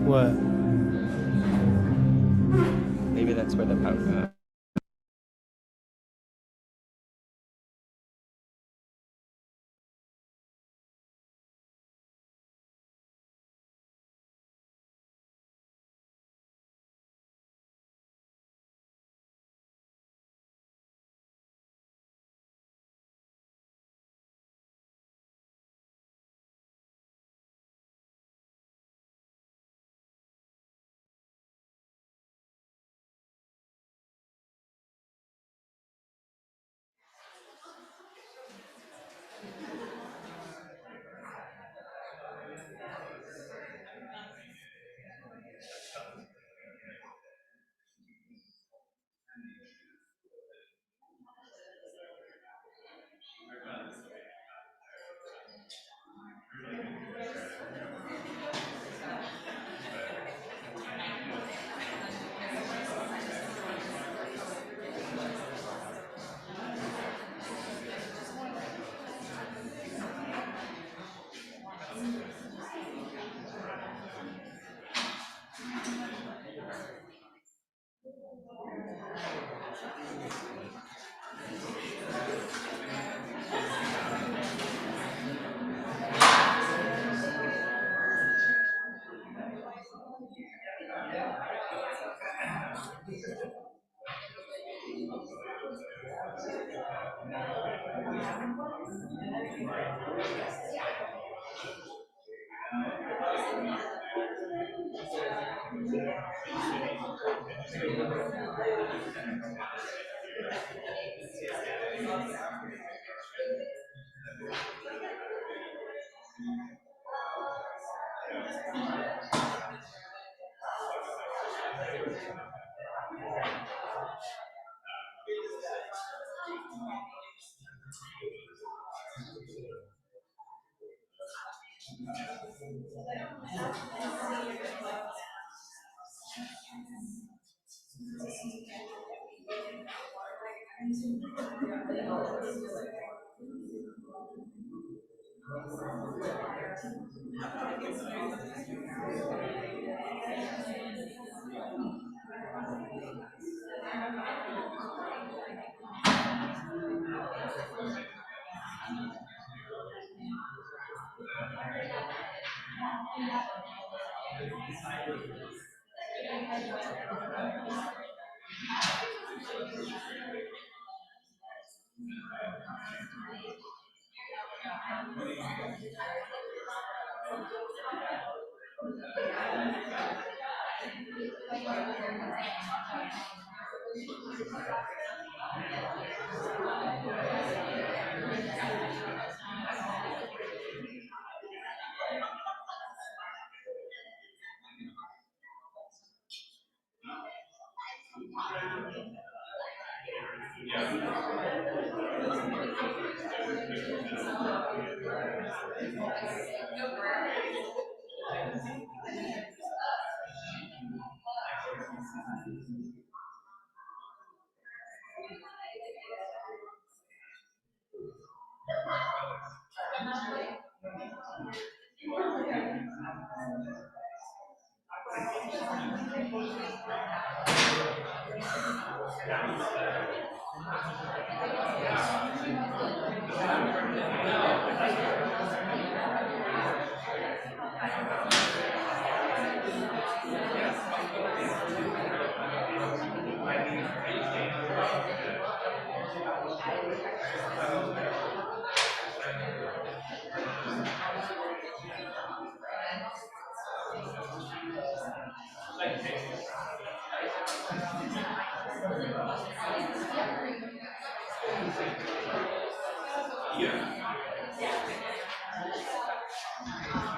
What? Maybe that's where the power.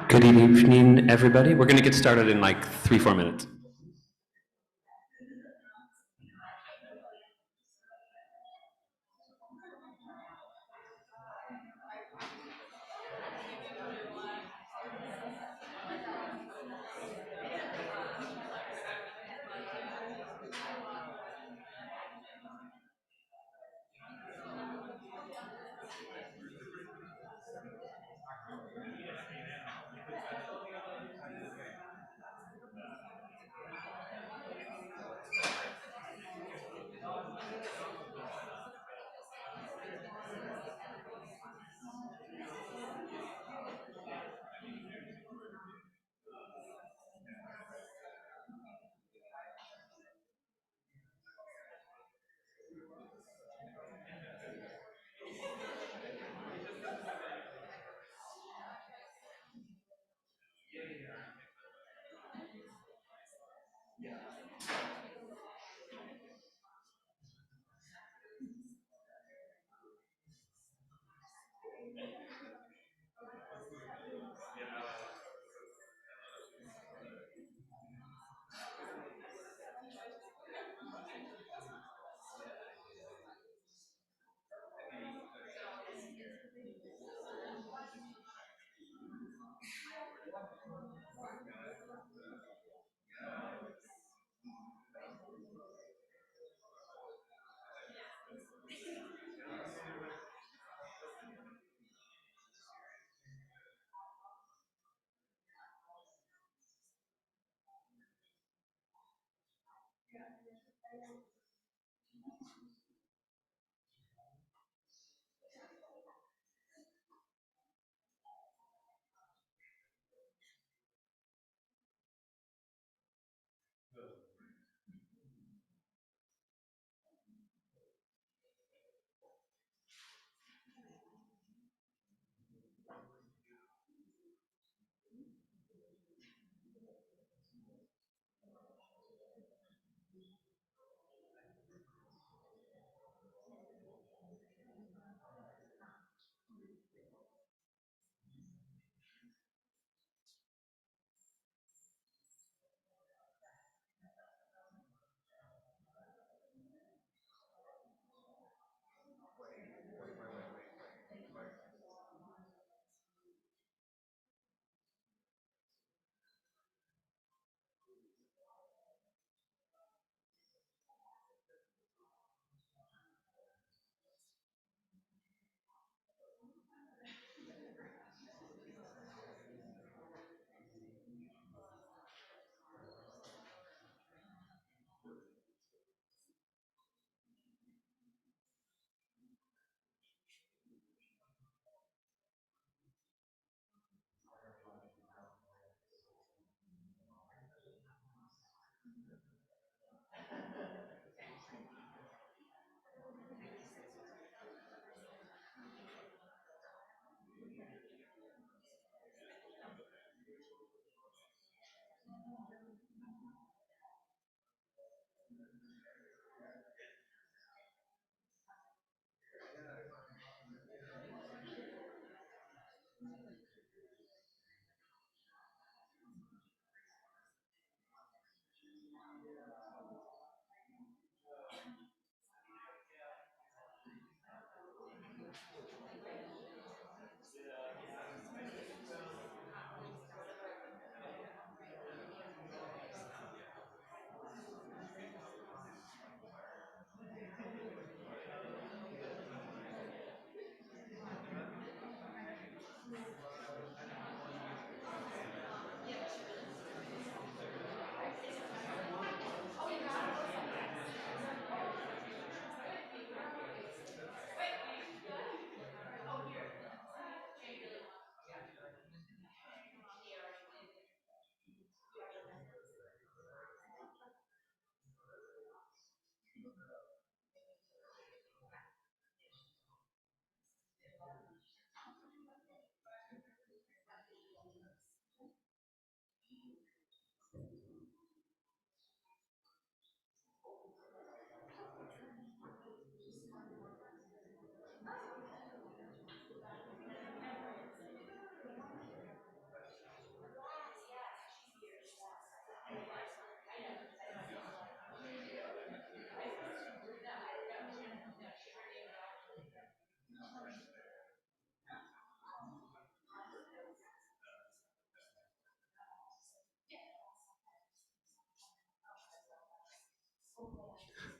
Good evening, everybody. We're going to get started in like 3-4 minutes.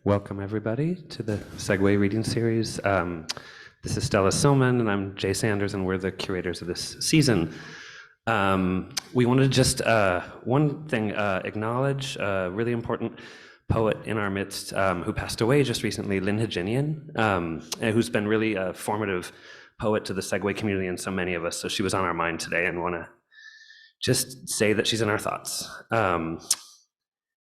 Welcome everybody to the Segue reading series. This is Stella Silman and I'm Jay Sanders and we're the curators of this season. We wanted to just, one thing, acknowledge a really important poet in our midst who passed away just recently, Lynn Haginian, who's been really a formative poet to the Segue community and so many of us. So she was on our mind today and want to just say that she's in our thoughts.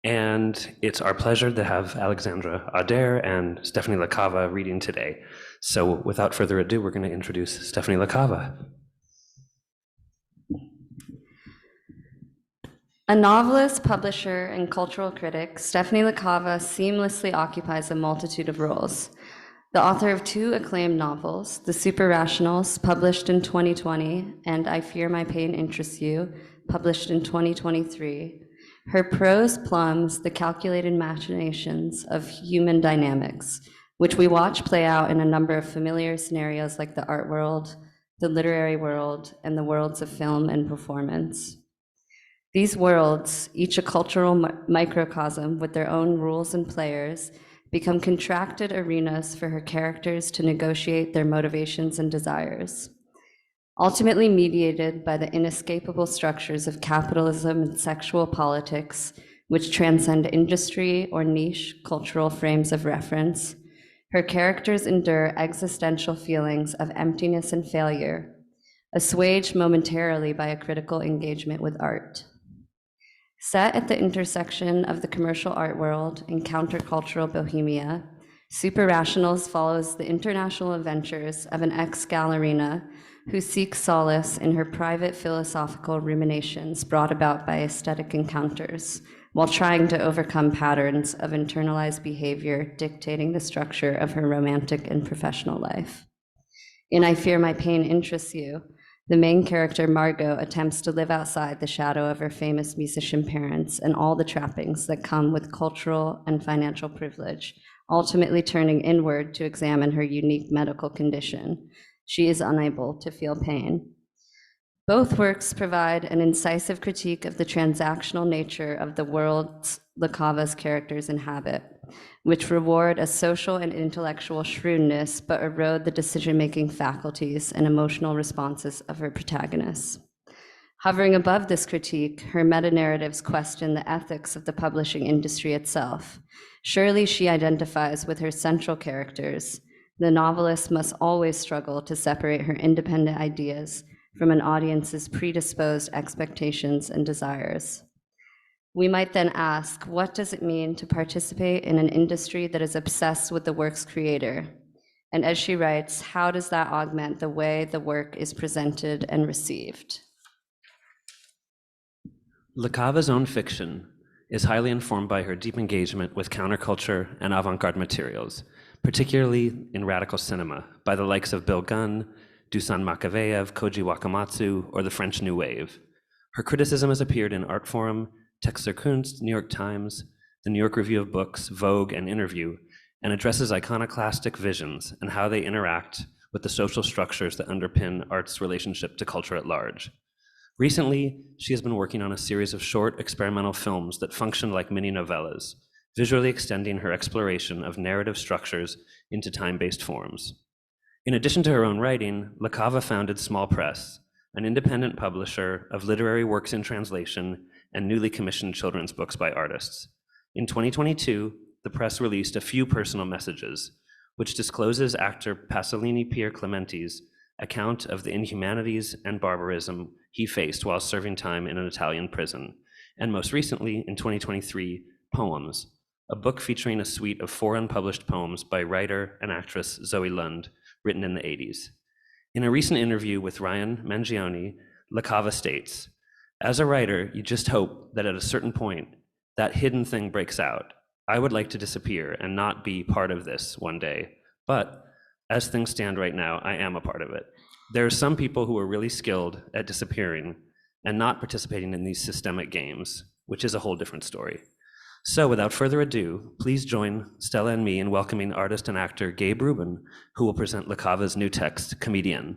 And it's our pleasure to have Alexandra Auder and Stephanie LaCava reading today. So without further ado, we're going to introduce Stephanie LaCava. A novelist, publisher, and cultural critic, Stephanie LaCava seamlessly occupies a multitude of roles. The author of 2 acclaimed novels, The Super Rationals, published in 2020, and I Fear My Pain Interests You, published in 2023, her prose plumbs the calculated machinations of human dynamics, which we watch play out in a number of familiar scenarios like the art world, the literary world, and the worlds of film and performance. These worlds, each a cultural microcosm with their own rules and players, become contracted arenas for her characters to negotiate their motivations and desires. Ultimately mediated by the inescapable structures of capitalism and sexual politics, which transcend industry or niche cultural frames of reference, her characters endure existential feelings of emptiness and failure, assuaged momentarily by a critical engagement with art. Set at the intersection of the commercial art world and countercultural bohemia, Super Rationals follows the international adventures of an ex-gallerina who seeks solace in her private philosophical ruminations brought about by aesthetic encounters, while trying to overcome patterns of internalized behavior dictating the structure of her romantic and professional life. In I Fear My Pain Interests You, the main character, Margot, attempts to live outside the shadow of her famous musician parents and all the trappings that come with cultural and financial privilege, ultimately turning inward to examine her unique medical condition. She is unable to feel pain. Both works provide an incisive critique of the transactional nature of the worlds LaCava's characters inhabit, which reward a social and intellectual shrewdness but erode the decision-making faculties and emotional responses of her protagonists. Hovering above this critique, her meta-narratives question the ethics of the publishing industry itself. Surely she identifies with her central characters. The novelist must always struggle to separate her independent ideas from an audience's predisposed expectations and desires. We might then ask, what does it mean to participate in an industry that is obsessed with the work's creator? And as she writes, how does that augment the way the work is presented and received? LaCava's own fiction is highly informed by her deep engagement with counterculture and avant-garde materials, particularly in radical cinema, by the likes of Bill Gunn, Dusan Makaveyev, Koji Wakamatsu, or the French New Wave. Her criticism has appeared in Artforum, Text zur Kunst, New York Times, the New York Review of Books, Vogue, and Interview, and addresses iconoclastic visions and how they interact with the social structures that underpin art's relationship to culture at large. Recently, she has been working on a series of short experimental films that function like mini novellas, visually extending her exploration of narrative structures into time-based forms. In addition to her own writing, LaCava founded Small Press, an independent publisher of literary works in translation and newly commissioned children's books by artists. In 2022, the press released A Few Personal Messages, which discloses actor Pasolini Pier Clementi's account of the inhumanities and barbarism he faced while serving time in an Italian prison, and most recently, in 2023, Poems, a book featuring a suite of 4 unpublished poems by writer and actress Zoe Lund, written in the 80s. In a recent interview with Ryan Mangione, LaCava states, "As a writer, you just hope that at a certain point, that hidden thing breaks out. I would like to disappear and not be part of this one day, but as things stand right now, I am a part of it. There are some people who are really skilled at disappearing and not participating in these systemic games, which is a whole different story." So without further ado, please join Stella and me in welcoming artist and actor Gabe Rubin, who will present LaCava's new text, Comedian.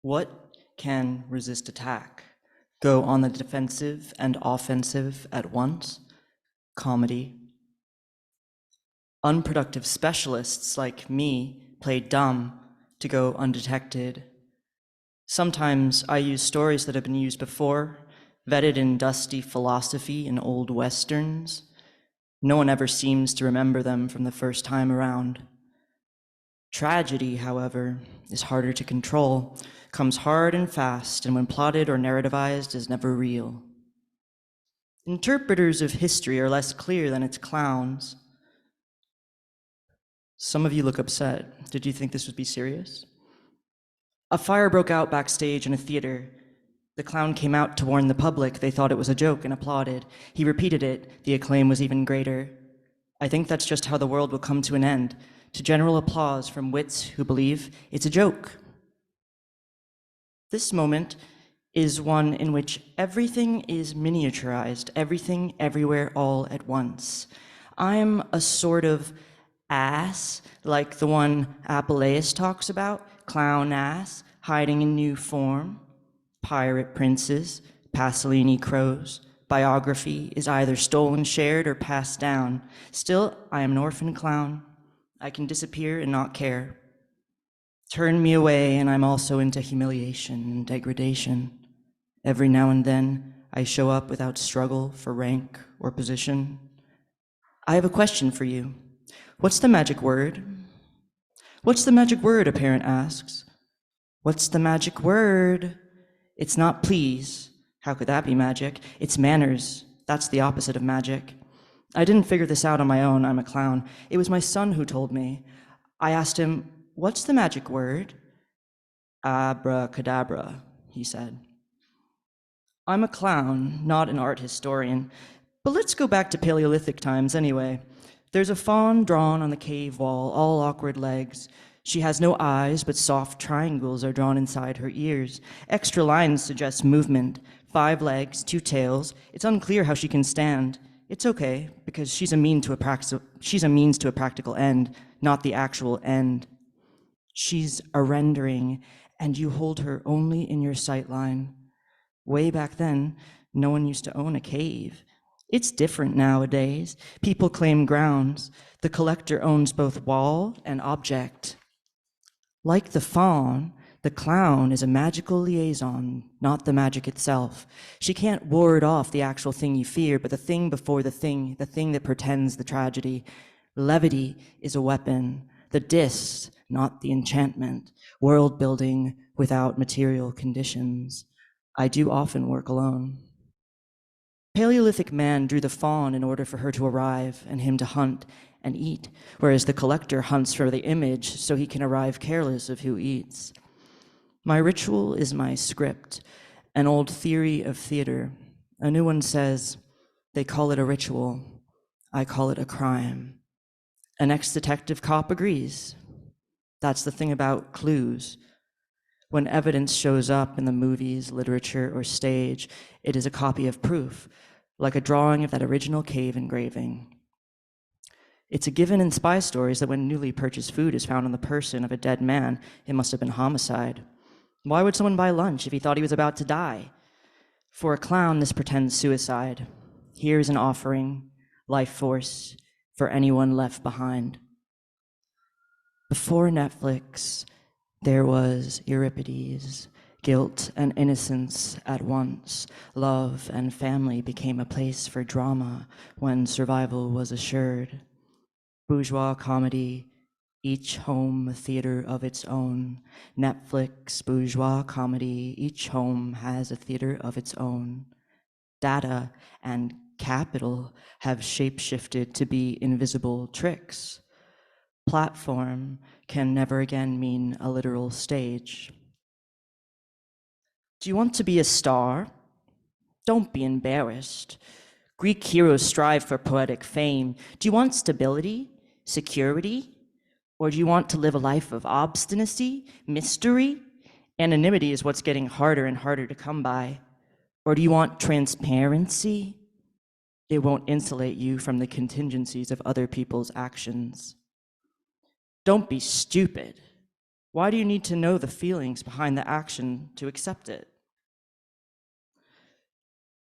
What can resist attack? Go on the defensive and offensive at once? Comedy. Unproductive specialists like me play dumb to go undetected. Sometimes I use stories that have been used before, vetted in dusty philosophy and old westerns. No one ever seems to remember them from the first time around. Tragedy, however, is harder to control, comes hard and fast, and when plotted or narrativized is never real. Interpreters of history are less clear than its clowns. Some of you look upset. Did you think this would be serious? A fire broke out backstage in a theater. The clown came out to warn the public. They thought it was a joke and applauded. He repeated it. The acclaim was even greater. I think that's just how the world will come to an end, to general applause from wits who believe it's a joke. This moment is one in which everything is miniaturized, everything, everywhere, all at once. I'm a sort of ass, like the one Apuleius talks about, clown ass, hiding in new form. Pirate princes, Pasolini crows. Biography is either stolen, shared, or passed down. Still, I am an orphan clown. I can disappear and not care. Turn me away, and I'm also into humiliation and degradation. Every now and then, I show up without struggle for rank or position. I have a question for you. What's the magic word? What's the magic word, a parent asks. What's the magic word? It's not please. How could that be magic? It's manners. That's the opposite of magic. I didn't figure this out on my own. I'm a clown. It was my son who told me. I asked him, what's the magic word? Abracadabra, he said. I'm a clown, not an art historian. But let's go back to Paleolithic times anyway. There's a faun drawn on the cave wall, all awkward legs. She has no eyes, but soft triangles are drawn inside her ears. Extra lines suggest movement. 5 legs, 2 tails. It's unclear how she can stand. It's okay, because she's a means to a practical end, not the actual end. She's a rendering, and you hold her only in your sightline. Way back then, no one used to own a cave. It's different nowadays. People claim grounds. The collector owns both wall and object. Like the faun, the clown is a magical liaison, not the magic itself. She can't ward off the actual thing you fear, but the thing before the thing that pretends the tragedy. Levity is a weapon, the dis, not the enchantment, world building without material conditions. I do often work alone. Paleolithic man drew the faun in order for her to arrive and him to hunt and eat, whereas the collector hunts for the image so he can arrive careless of who eats. My ritual is my script, an old theory of theater. A new one says, they call it a ritual. I call it a crime. An ex-detective cop agrees. That's the thing about clues. When evidence shows up in the movies, literature, or stage, it is a copy of proof, like a drawing of that original cave engraving. It's a given in spy stories that when newly purchased food is found on the person of a dead man, it must have been homicide. Why would someone buy lunch if he thought he was about to die? For a clown, this pretends suicide. Here's an offering, life force, for anyone left behind. Before Netflix, there was Euripides, guilt and innocence at once. Love and family became a place for drama when survival was assured. Bourgeois comedy, each home a theater of its own. Netflix, bourgeois comedy, each home has a theater of its own. Data and capital have shapeshifted to be invisible tricks. Platform can never again mean a literal stage. Do you want to be a star? Don't be embarrassed. Greek heroes strive for poetic fame. Do you want stability, security? Or do you want to live a life of obstinacy, mystery? Anonymity is what's getting harder and harder to come by. Or do you want transparency? It won't insulate you from the contingencies of other people's actions. Don't be stupid. Why do you need to know the feelings behind the action to accept it?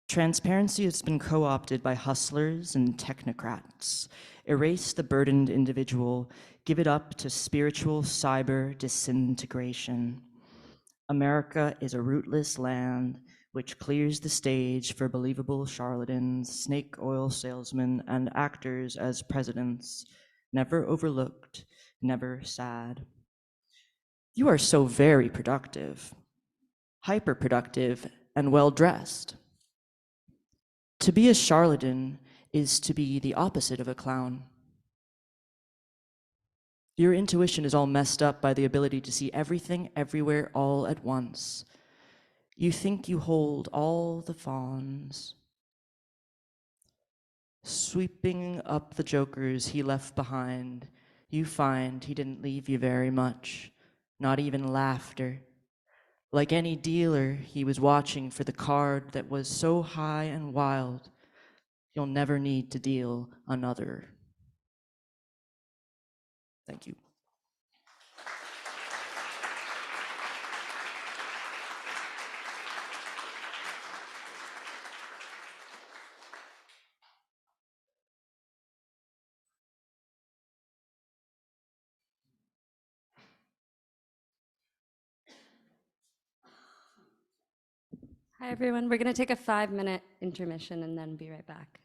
Transparency has been co-opted by hustlers and technocrats. Erase the burdened individual, give it up to spiritual cyber disintegration. America is a rootless land which clears the stage for believable charlatans, snake oil salesmen, and actors as presidents, never overlooked, never sad. You are so very productive, hyper-productive, and well-dressed. To be a charlatan is to be the opposite of a clown. Your intuition is all messed up by the ability to see everything everywhere all at once. You think you hold all the fawns. Sweeping up the jokers he left behind, you find he didn't leave you very much, not even laughter. Like any dealer, he was watching for the card that was so high and wild, you'll never need to deal another. Thank you. Hi, everyone. We're going to take a 5-minute intermission and then be right back.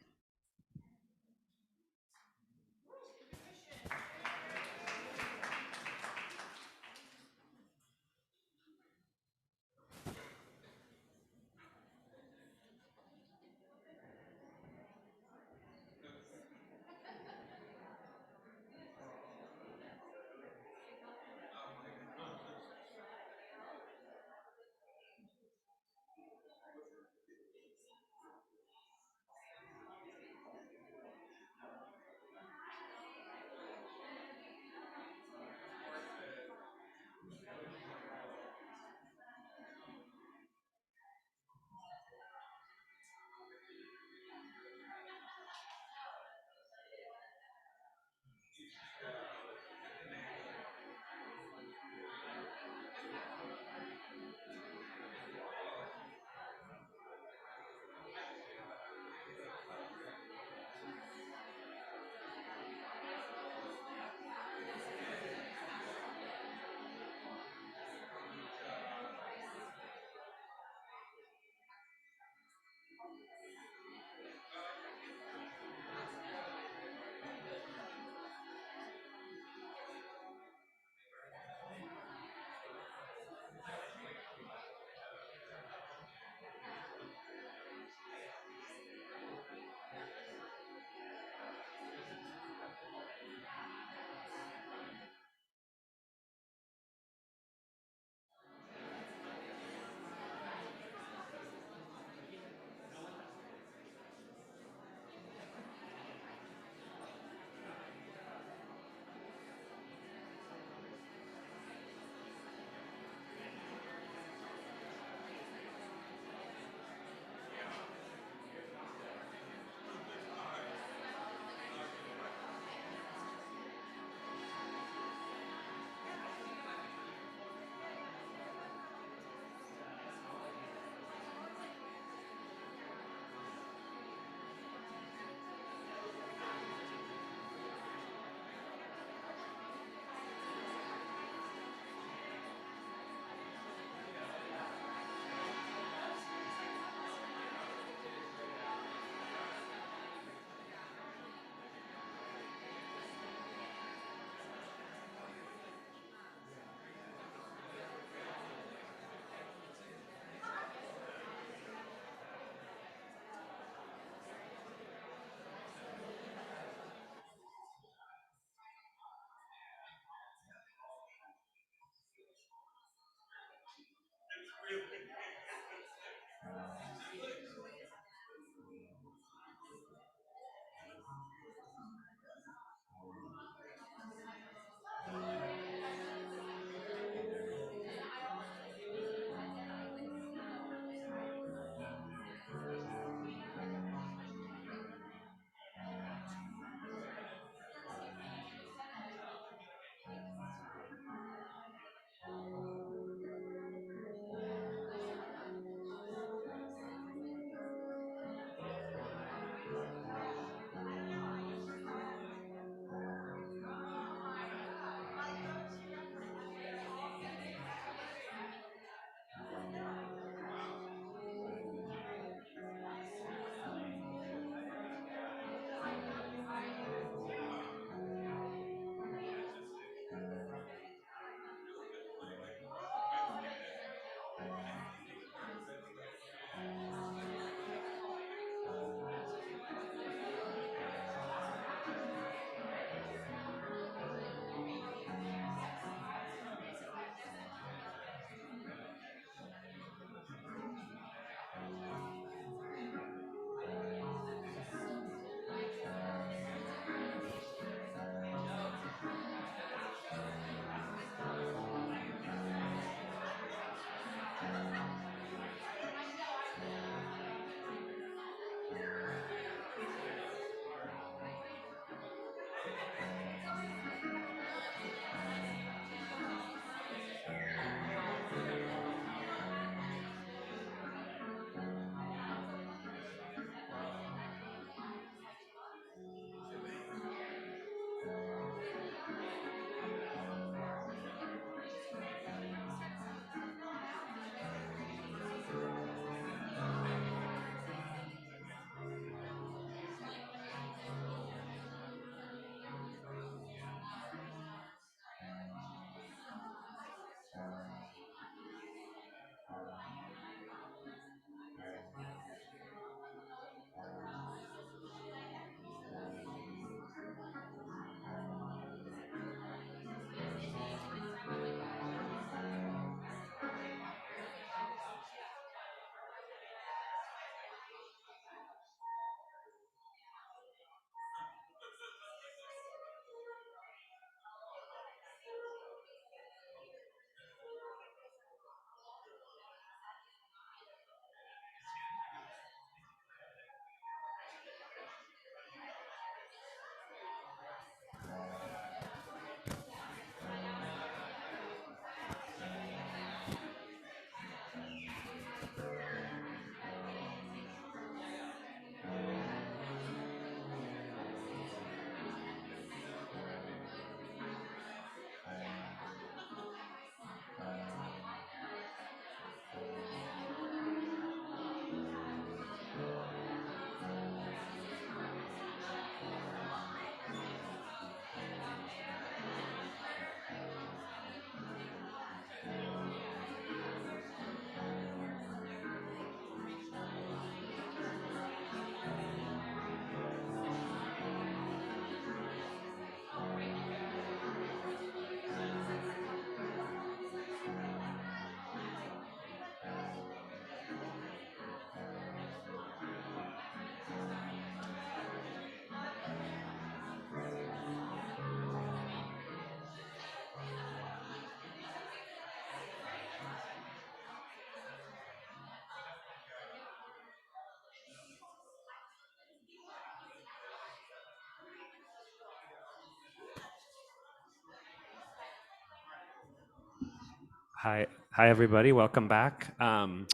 Hi, everybody. Welcome back. Want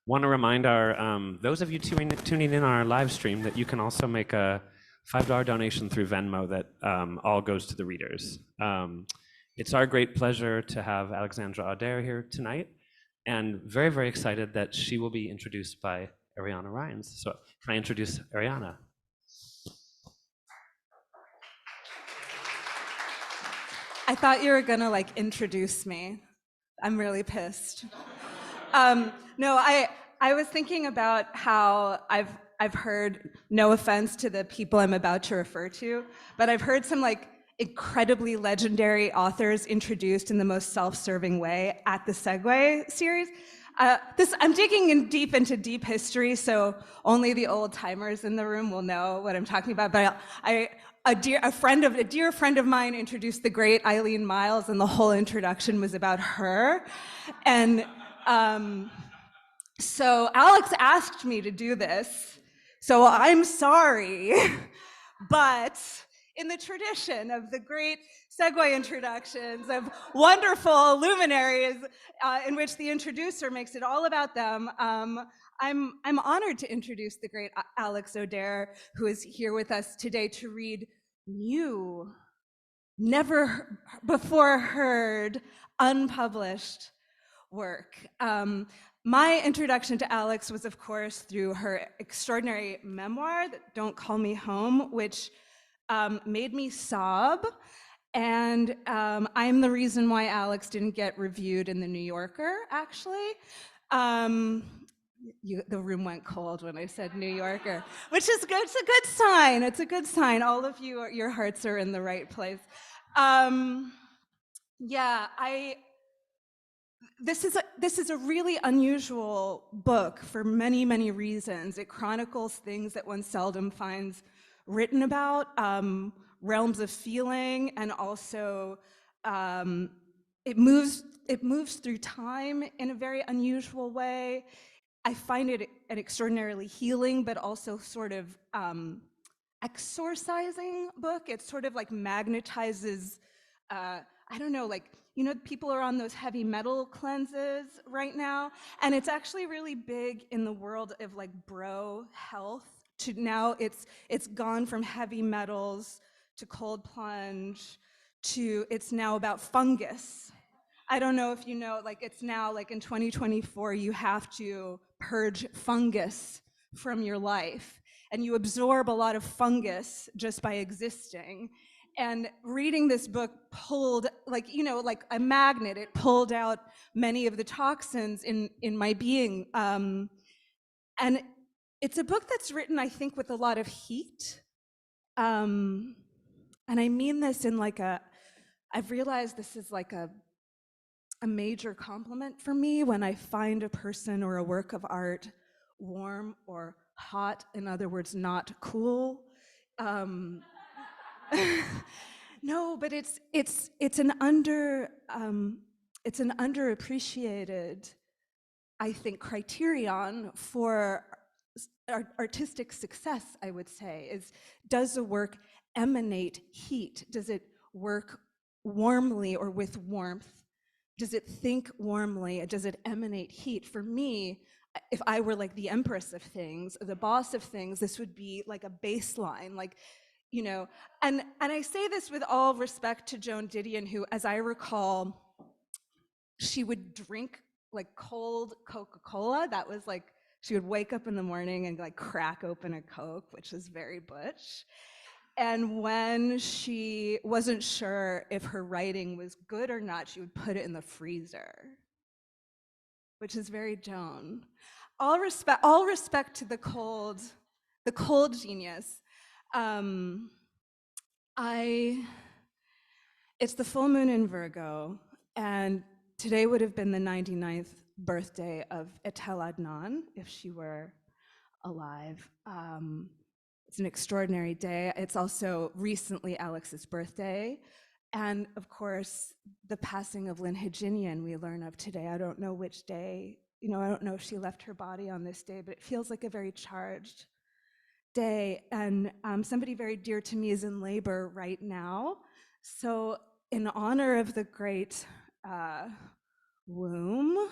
to remind our those of you tuning in on our live stream that you can also make a $5 donation through Venmo that all goes to the readers. It's our great pleasure to have Alexandra Auder here tonight, and very, very excited that she will be introduced by Ariana Rines. So can I introduce Ariana? I thought you were gonna like introduce me. I'm really pissed. No, I was thinking about how I've heard, no offense to the people I'm about to refer to, but I've heard some like incredibly legendary authors introduced in the most self-serving way at the Segue series. I'm digging in deep into deep history, so only the old timers in the room will know what I'm talking about. But a dear friend of mine introduced the great Eileen Miles, and the whole introduction was about her. And so Alex asked me to do this, so I'm sorry, but in the tradition of the great Segue introductions of wonderful luminaries in which the introducer makes it all about them, I'm honored to introduce the great Alex Auder, who is here with us today to read new, never before heard, unpublished work. My introduction to Alex was, of course, through her extraordinary memoir, Don't Call Me Home, which made me sob. And I'm the reason why Alex didn't get reviewed in the New Yorker, actually. The room went cold when I said New Yorker, which is good. It's a good sign. It's a good sign. All of you, your hearts are in the right place. This is a really unusual book for many, many reasons. It chronicles things that one seldom finds written about, realms of feeling, and also it moves through time in a very unusual way. I find it an extraordinarily healing, but also sort of exorcising book. It sort of like magnetizes, I don't know, like, you know, people are on those heavy metal cleanses right now, and it's actually really big in the world of like bro health. To now, it's gone from heavy metals to cold plunge to it's now about fungus. I don't know if you know, like it's now like in 2024, you have to purge fungus from your life, and you absorb a lot of fungus just by existing. And reading this book pulled, like, you know, like a magnet, it pulled out many of the toxins in my being. And it's a book that's written, I think, with a lot of heat. And I mean this in like I've realized this is like a major compliment for me when I find a person or a work of art warm or hot, in other words, not cool. Um, no, but it's an underappreciated, I think, criterion for artistic success, I would say, is does the work emanate heat? Does it work warmly or with warmth? Does it think warmly? Does it emanate heat? For me, if I were like the empress of things, the boss of things, this would be like a baseline, like, you know, and I say this with all respect to Joan Didion, who, as I recall, she would drink like cold Coca-Cola. That was like, she would wake up in the morning and like crack open a Coke, which is very butch. And when she wasn't sure if her writing was good or not, she would put it in the freezer, which is very Joan. All respect to the cold genius. It's the full moon in Virgo, and today would have been the 99th birthday of Etel Adnan, if she were alive. It's an extraordinary day. It's also recently Alex's birthday. And of course, the passing of Lynn Hijinian we learn of today. I don't know which day, you know, I don't know if she left her body on this day, but it feels like a very charged day. And somebody very dear to me is in labor right now. So in honor of the great womb,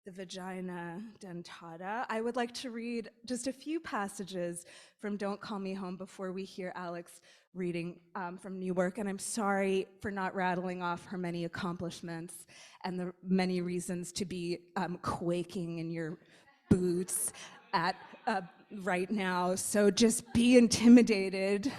the vagina dentata, I would like to read just a few passages from Don't Call Me Home before we hear Alex reading from new work. And I'm sorry for not rattling off her many accomplishments and the many reasons to be quaking in your boots at right now. So just be intimidated.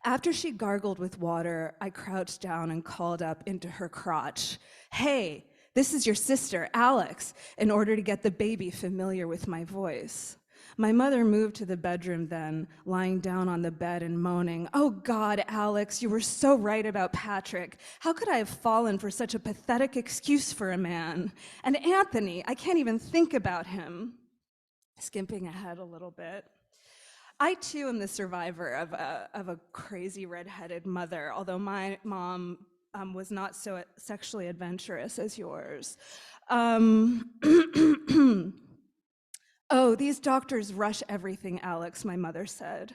After she gargled with water, I crouched down and called up into her crotch, "Hey, this is your sister, Alex," in order to get the baby familiar with my voice. My mother moved to the bedroom then, lying down on the bed and moaning, "Oh God, Alex, you were so right about Patrick. How could I have fallen for such a pathetic excuse for a man? And Anthony, I can't even think about him." Skimping ahead a little bit. I too am the survivor of a crazy redheaded mother, although my mom was not so sexually adventurous as yours. "Oh, these doctors rush everything, Alex," my mother said.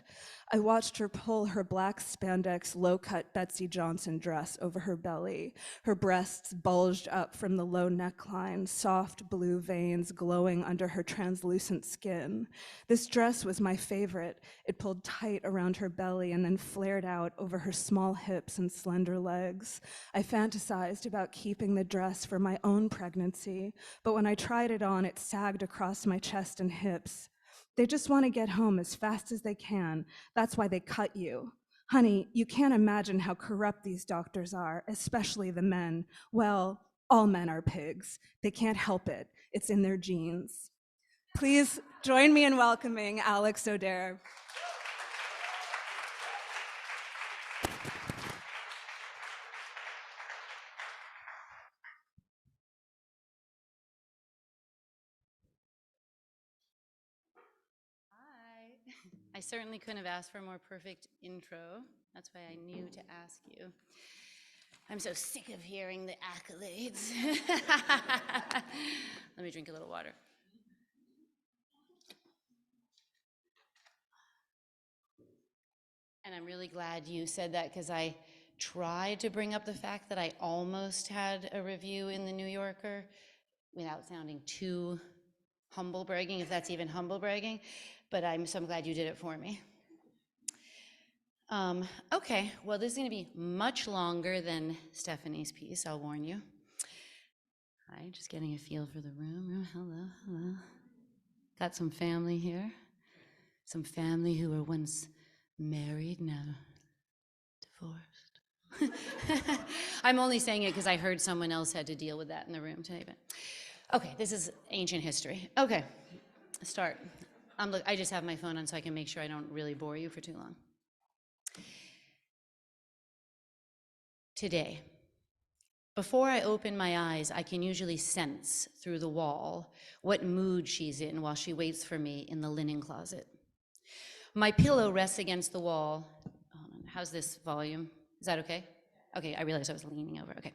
I watched her pull her black spandex low-cut Betsy Johnson dress over her belly. Her breasts bulged up from the low neckline, soft blue veins glowing under her translucent skin. This dress was my favorite. It pulled tight around her belly and then flared out over her small hips and slender legs. I fantasized about keeping the dress for my own pregnancy, but when I tried it on, it sagged across my chest and hips. They just want to get home as fast as they can. That's why they cut you. Honey, you can't imagine how corrupt these doctors are, especially the men. Well, all men are pigs. They can't help it. It's in their genes. Please join me in welcoming Alex Auder. I certainly couldn't have asked for a more perfect intro. That's why I knew to ask you. I'm so sick of hearing the accolades. Let me drink a little water. And I'm really glad you said that, because I tried to bring up the fact that I almost had a review in the New Yorker without sounding too humble bragging, if that's even humble bragging, but I'm glad you did it for me. Okay, well, this is going to be much longer than Stephanie's piece, I'll warn you. Hi, just getting a feel for the room. Hello, hello. Got some family here. Some family who were once married, now divorced. I'm only saying it because I heard someone else had to deal with that in the room today. But okay, this is ancient history. Okay, start. I just have my phone on so I can make sure I don't really bore you for too long. Today, before I open my eyes, I can usually sense through the wall what mood she's in while she waits for me in the linen closet. My pillow rests against the wall. Hold on, how's this volume? Is that okay? Okay, I realized I was leaning over, okay.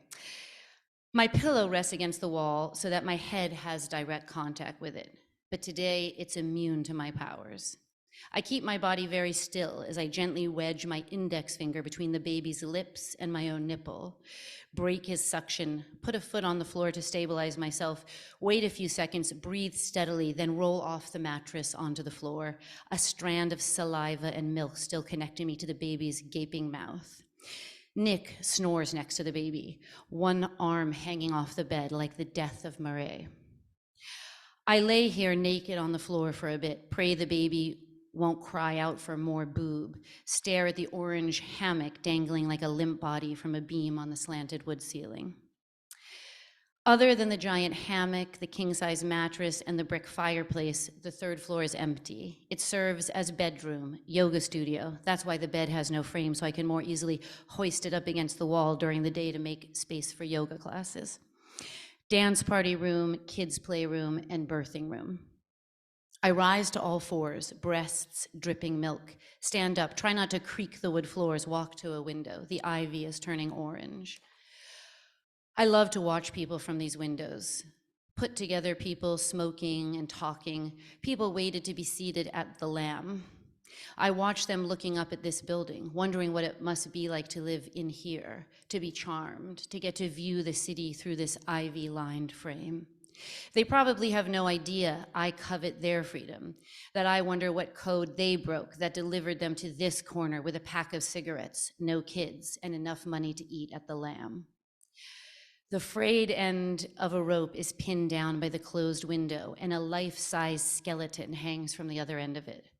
My pillow rests against the wall so that my head has direct contact with it, but today it's immune to my powers. I keep my body very still as I gently wedge my index finger between the baby's lips and my own nipple, break his suction, put a foot on the floor to stabilize myself, wait a few seconds, breathe steadily, then roll off the mattress onto the floor, a strand of saliva and milk still connecting me to the baby's gaping mouth. Nick snores next to the baby, one arm hanging off the bed like the death of Murray. I lay here naked on the floor for a bit, pray the baby won't cry out for more boob, stare at the orange hammock dangling like a limp body from a beam on the slanted wood ceiling. Other than the giant hammock, the king-size mattress, and the brick fireplace, the third floor is empty. It serves as bedroom, yoga studio. That's why the bed has no frame, so I can more easily hoist it up against the wall during the day to make space for yoga classes. Dance party room, kids' playroom, and birthing room. I rise to all fours, breasts dripping milk, stand up, try not to creak the wood floors, walk to a window. The ivy is turning orange. I love to watch people from these windows. Put together people smoking and talking, people waited to be seated at the Lamb. I watch them looking up at this building, wondering what it must be like to live in here, to be charmed, to get to view the city through this ivy-lined frame. They probably have no idea I covet their freedom, that I wonder what code they broke that delivered them to this corner with a pack of cigarettes, no kids, and enough money to eat at the Lamb. The frayed end of a rope is pinned down by the closed window, and a life-size skeleton hangs from the other end of it.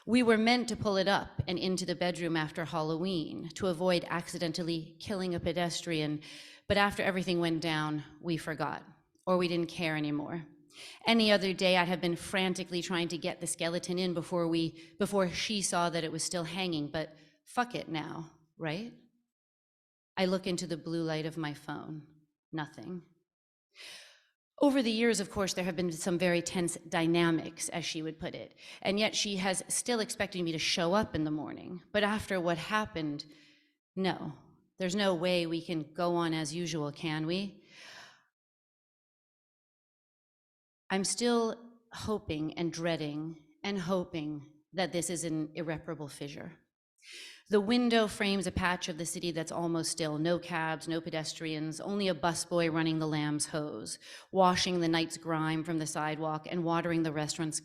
We were meant to pull it up and into the bedroom after Halloween to avoid accidentally killing a pedestrian, but after everything went down, we forgot. Or we didn't care anymore. Any other day, I'd have been frantically trying to get the skeleton in before she saw that it was still hanging, but fuck it now, right? I look into the blue light of my phone, nothing. Over the years, of course, there have been some very tense dynamics, as she would put it, and yet she has still expected me to show up in the morning. But after what happened, no, there's no way we can go on as usual, can we? I'm still hoping and dreading and hoping that this is an irreparable fissure. The window frames a patch of the city that's almost still. No cabs, no pedestrians, only a busboy running the Lamb's hose, washing the night's grime from the sidewalk and watering the restaurant's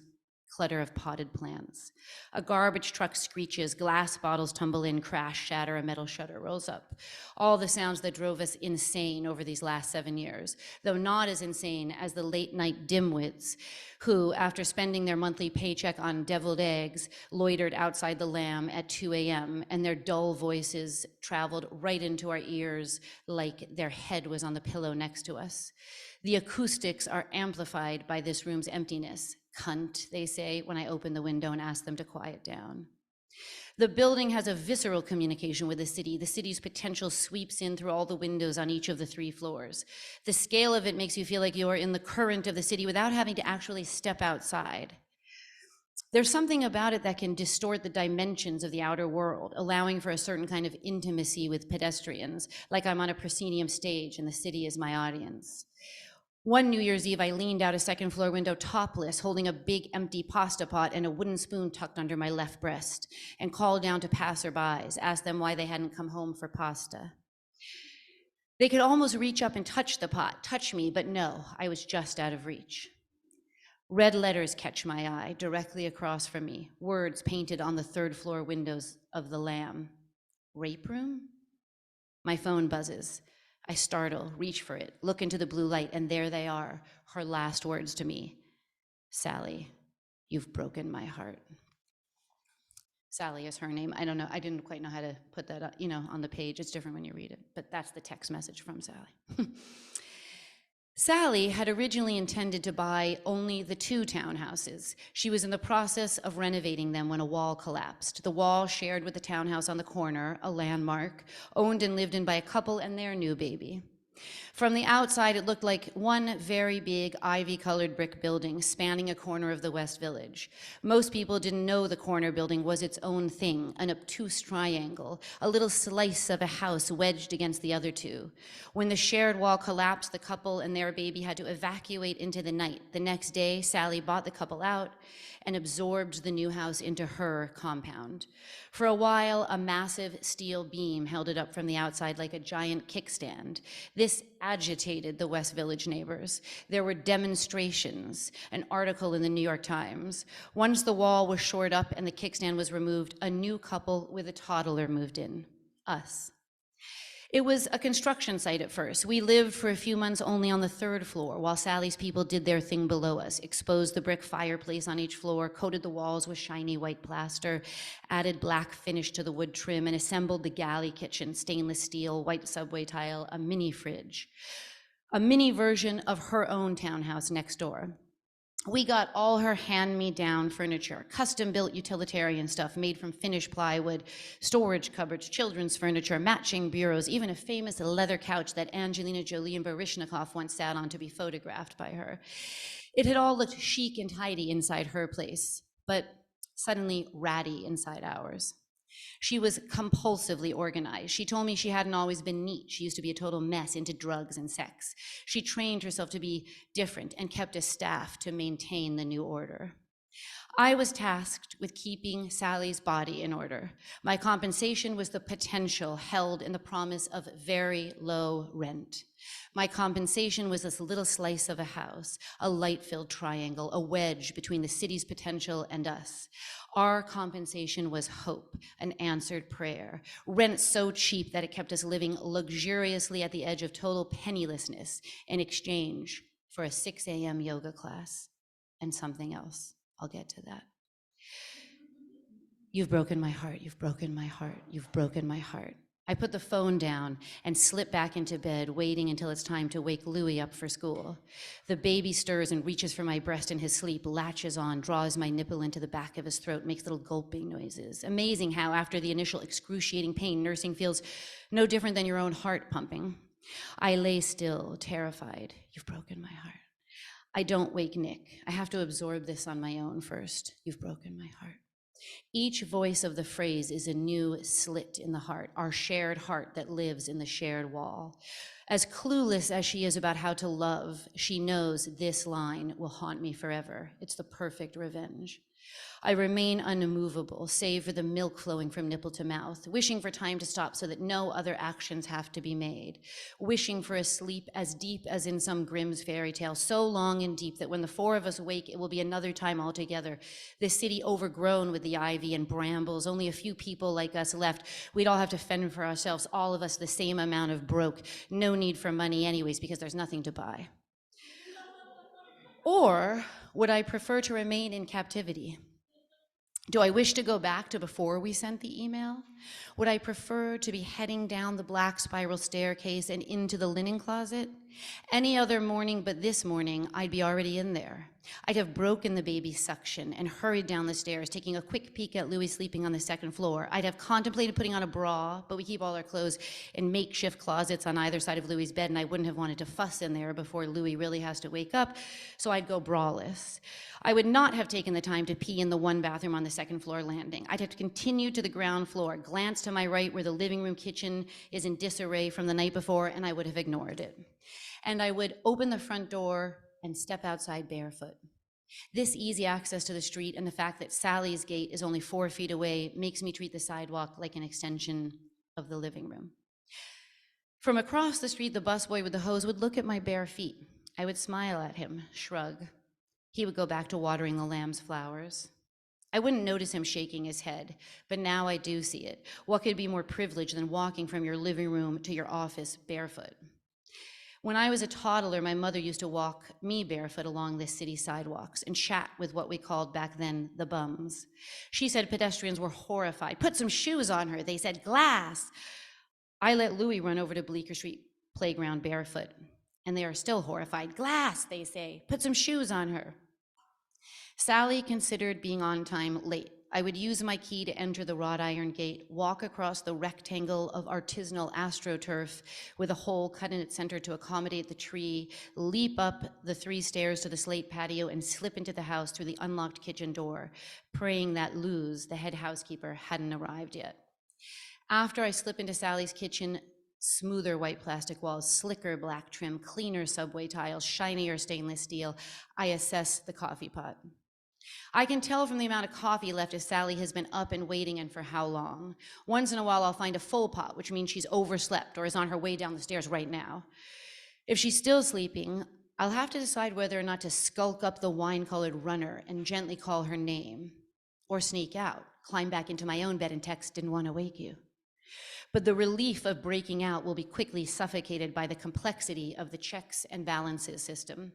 clutter of potted plants. A garbage truck screeches, glass bottles tumble in, crash, shatter, a metal shutter rolls up. All the sounds that drove us insane over these last 7 years, though not as insane as the late night dimwits who, after spending their monthly paycheck on deviled eggs, loitered outside the Lamb at 2 a.m. and their dull voices traveled right into our ears like their head was on the pillow next to us. The acoustics are amplified by this room's emptiness. Cunt, they say when I open the window and ask them to quiet down. The building has a visceral communication with the city. The city's potential sweeps in through all the windows on each of the 3 floors. The scale of it makes you feel like you are in the current of the city without having to actually step outside. There's something about it that can distort the dimensions of the outer world, allowing for a certain kind of intimacy with pedestrians, like I'm on a proscenium stage and the city is my audience. One New Year's Eve, I leaned out a second floor window topless, holding a big empty pasta pot and a wooden spoon tucked under my left breast, and called down to passerbys, asked them why they hadn't come home for pasta. They could almost reach up and touch the pot, touch me, but no, I was just out of reach. Red letters catch my eye directly across from me, words painted on the third floor windows of the Lamb. Rape room? My phone buzzes. I startle, reach for it, look into the blue light, and there they are, her last words to me. Sally, you've broken my heart. Sally is her name. I don't know, I didn't quite know how to put that up, on the page. It's different when you read it, but that's the text message from Sally. Sally had originally intended to buy only the 2 townhouses. She was in the process of renovating them when a wall collapsed. The wall shared with the townhouse on the corner, a landmark, owned and lived in by a couple and their new baby. From the outside, it looked like one very big ivy-colored brick building spanning a corner of the West Village. Most people didn't know the corner building was its own thing, an obtuse triangle, a little slice of a house wedged against the other 2. When the shared wall collapsed, the couple and their baby had to evacuate into the night. The next day, Sally bought the couple out and absorbed the new house into her compound. For a while, a massive steel beam held it up from the outside like a giant kickstand. This agitated the West Village neighbors. There were demonstrations, an article in the New York Times. Once the wall was shored up and the kickstand was removed, a new couple with a toddler moved in, us. It was a construction site at first. We lived for a few months only on the 3rd floor, while Sally's people did their thing below us, exposed the brick fireplace on each floor, coated the walls with shiny white plaster, added black finish to the wood trim, and assembled the galley kitchen, stainless steel, white subway tile, a mini fridge, a mini version of her own townhouse next door. We got all her hand-me-down furniture, custom-built utilitarian stuff made from finished plywood, storage cupboards, children's furniture, matching bureaus, even a famous leather couch that Angelina Jolie and Baryshnikov once sat on to be photographed by her. It had all looked chic and tidy inside her place, but suddenly ratty inside ours. She was compulsively organized. She told me she hadn't always been neat. She used to be a total mess, into drugs and sex. She trained herself to be different and kept a staff to maintain the new order. I was tasked with keeping Sally's body in order. My compensation was the potential held in the promise of very low rent. My compensation was this little slice of a house, a light-filled triangle, a wedge between the city's potential and us. Our compensation was hope, an answered prayer, rent so cheap that it kept us living luxuriously at the edge of total pennilessness in exchange for a 6 a.m. yoga class and something else. I'll get to that. You've broken my heart, you've broken my heart, you've broken my heart. I put the phone down and slip back into bed, waiting until it's time to wake Louis up for school. The baby stirs and reaches for my breast in his sleep, latches on, draws my nipple into the back of his throat, makes little gulping noises. Amazing how after the initial excruciating pain, nursing feels no different than your own heart pumping. I lay still, terrified. You've broken my heart. I don't wake Nick. I have to absorb this on my own first. You've broken my heart. Each voice of the phrase is a new slit in the heart, our shared heart that lives in the shared wall. As clueless as she is about how to love, she knows this line will haunt me forever. It's the perfect revenge. I remain unmovable, save for the milk flowing from nipple to mouth, wishing for time to stop so that no other actions have to be made, wishing for a sleep as deep as in some Grimm's fairy tale, so long and deep that when the 4 of us wake, it will be another time altogether. This city overgrown with the ivy and brambles, only a few people like us left. We'd all have to fend for ourselves, all of us the same amount of broke, no need for money anyways because there's nothing to buy. Or would I prefer to remain in captivity? Do I wish to go back to before we sent the email? Would I prefer to be heading down the black spiral staircase and into the linen closet? Any other morning but this morning, I'd be already in there. I'd have broken the baby's suction and hurried down the stairs, taking a quick peek at Louis sleeping on the second floor. I'd have contemplated putting on a bra, but we keep all our clothes in makeshift closets on either side of Louis's bed, and I wouldn't have wanted to fuss in there before Louis really has to wake up, so I'd go braless. I would not have taken the time to pee in the one bathroom on the second floor landing. I'd have continued to the ground floor, glanced to my right where the living room kitchen is in disarray from the night before, and I would have ignored it. And I would open the front door and step outside barefoot. This easy access to the street and the fact that Sally's gate is only 4 feet away makes me treat the sidewalk like an extension of the living room. From across the street, the busboy with the hose would look at my bare feet. I would smile at him, shrug. He would go back to watering the lamb's flowers. I wouldn't notice him shaking his head, but now I do see it. What could be more privileged than walking from your living room to your office barefoot? When I was a toddler, my mother used to walk me barefoot along the city sidewalks and chat with what we called back then the bums. She said pedestrians were horrified. Put some shoes on her, they said, glass. I let Louis run over to Bleecker Street playground barefoot, and they are still horrified. Glass, they say, put some shoes on her. Sally considered being on time late. I would use my key to enter the wrought iron gate, walk across the rectangle of artisanal astroturf with a hole cut in its center to accommodate the tree, leap up the 3 stairs to the slate patio, and slip into the house through the unlocked kitchen door, praying that Luz, the head housekeeper, hadn't arrived yet. After I slip into Sally's kitchen, smoother white plastic walls, slicker black trim, cleaner subway tiles, shinier stainless steel, I assess the coffee pot. I can tell from the amount of coffee left if Sally has been up and waiting and for how long. Once in a while, I'll find a full pot, which means she's overslept or is on her way down the stairs right now. If she's still sleeping, I'll have to decide whether or not to skulk up the wine-colored runner and gently call her name, or sneak out, climb back into my own bed and text, "Didn't want to wake you." But the relief of breaking out will be quickly suffocated by the complexity of the checks and balances system.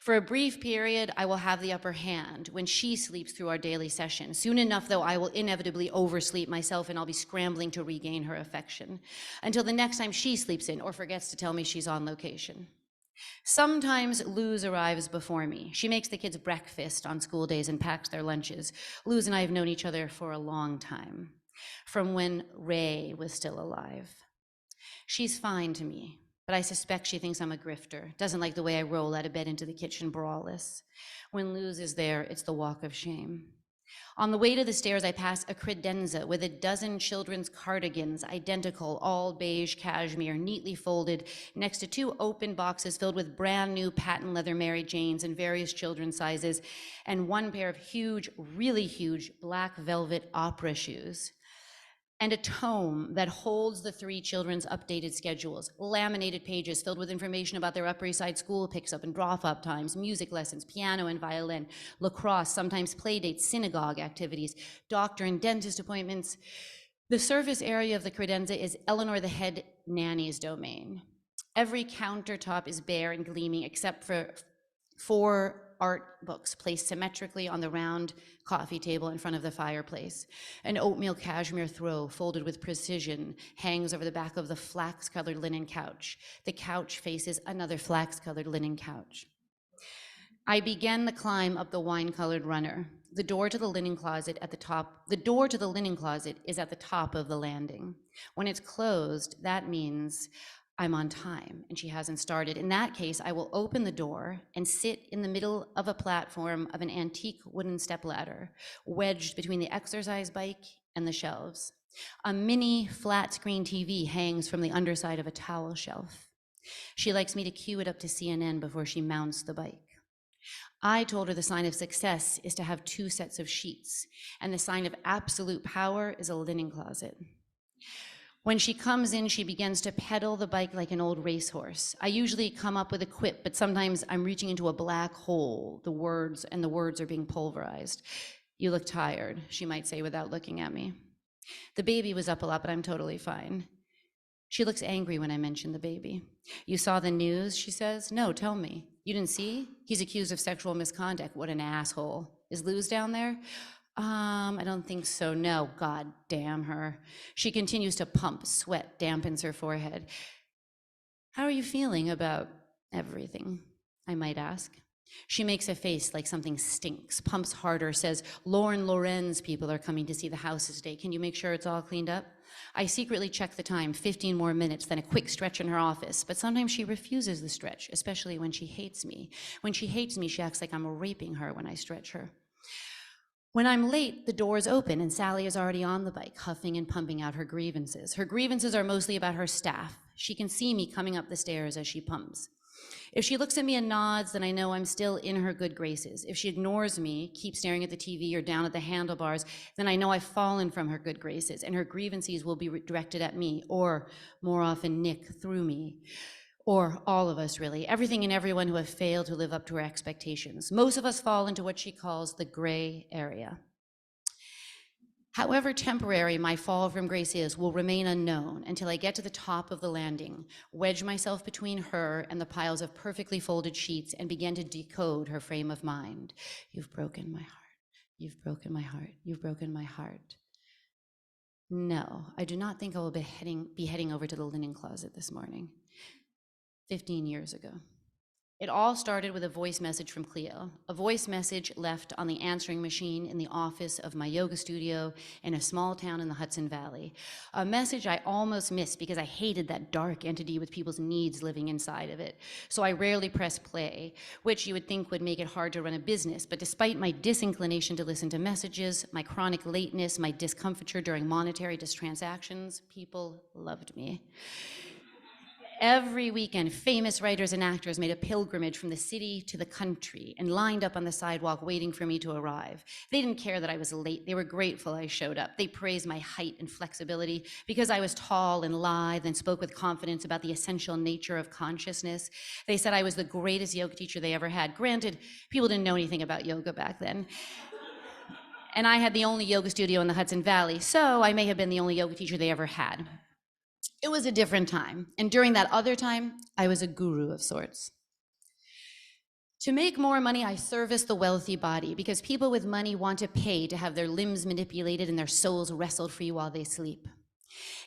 For a brief period, I will have the upper hand when she sleeps through our daily session. Soon enough, though, I will inevitably oversleep myself and I'll be scrambling to regain her affection until the next time she sleeps in or forgets to tell me she's on location. Sometimes Luz arrives before me. She makes the kids breakfast on school days and packs their lunches. Luz and I have known each other for a long time, from when Ray was still alive. She's fine to me, but I suspect she thinks I'm a grifter, doesn't like the way I roll out of bed into the kitchen braless. When Luz is there, it's the walk of shame. On the way to the stairs, I pass a credenza with a dozen children's cardigans, identical, all beige cashmere, neatly folded, next to 2 open boxes filled with brand new patent leather Mary Janes in various children's sizes, and 1 pair of huge, really huge, black velvet opera shoes. And a tome that holds the 3 children's updated schedules, laminated pages filled with information about their Upper East Side school picks-up and drop-off times, music lessons, piano and violin, lacrosse, sometimes play dates, synagogue activities, doctor and dentist appointments. The surface area of the credenza is Eleanor the head nanny's domain. Every countertop is bare and gleaming except for 4 art books placed symmetrically on the round coffee table in front of the fireplace. An oatmeal cashmere throw folded with precision hangs over the back of the flax-colored linen couch. The couch faces another flax-colored linen couch. I began the climb up the wine-colored runner. The door to the linen closet is at the top of the landing. When it's closed, that means I'm on time and she hasn't started. In that case, I will open the door and sit in the middle of a platform of an antique wooden stepladder, wedged between the exercise bike and the shelves. A mini flat screen TV hangs from the underside of a towel shelf. She likes me to cue it up to CNN before she mounts the bike. I told her the sign of success is to have 2 sets of sheets, and the sign of absolute power is a linen closet. When she comes in, she begins to pedal the bike like an old racehorse. I usually come up with a quip, but sometimes I'm reaching into a black hole, the words are being pulverized. "You look tired," she might say without looking at me. The baby was up a lot, but I'm totally fine. She looks angry when I mention the baby. "You saw the news," she says. "No, tell me. You didn't see? He's accused of sexual misconduct. What an asshole. Is Luz down there?" I don't think so. No, God damn her. She continues to pump. Sweat dampens her forehead. How are you feeling about everything? I might ask. She makes a face like something stinks, pumps harder, says, Lauren Lorenz people are coming to see the houses today. Can you make sure it's all cleaned up? I secretly check the time, 15 more minutes, then a quick stretch in her office. But sometimes she refuses the stretch, especially when she hates me. When she hates me, she acts like I'm raping her when I stretch her. When I'm late, the doors open and Sally is already on the bike, huffing and pumping out her grievances. Her grievances are mostly about her staff. She can see me coming up the stairs as she pumps. If she looks at me and nods, then I know I'm still in her good graces. If she ignores me, keeps staring at the TV or down at the handlebars, then I know I've fallen from her good graces and her grievances will be directed at me, or more often Nick through me. Or all of us, really, everything and everyone who have failed to live up to her expectations. Most of us fall into what she calls the gray area. However temporary my fall from grace is will remain unknown until I get to the top of the landing, wedge myself between her and the piles of perfectly folded sheets and begin to decode her frame of mind. You've broken my heart. You've broken my heart. You've broken my heart. No, I do not think I will be heading over to the linen closet this morning. 15 years ago. It all started with a voice message from Cleo, a voice message left on the answering machine in the office of my yoga studio in a small town in the Hudson Valley. A message I almost missed because I hated that dark entity with people's needs living inside of it. So I rarely press play, which you would think would make it hard to run a business. But despite my disinclination to listen to messages, my chronic lateness, my discomfiture during monetary transactions, people loved me. Every weekend, famous writers and actors made a pilgrimage from the city to the country and lined up on the sidewalk waiting for me to arrive. They didn't care that I was late. They were grateful I showed up. They praised my height and flexibility because I was tall and lithe and spoke with confidence about the essential nature of consciousness. They said I was the greatest yoga teacher they ever had. Granted, people didn't know anything about yoga back then. And I had the only yoga studio in the Hudson Valley, so I may have been the only yoga teacher they ever had. It was a different time, and during that other time, I was a guru of sorts. To make more money, I service the wealthy body because people with money want to pay to have their limbs manipulated and their souls wrestled free while they sleep.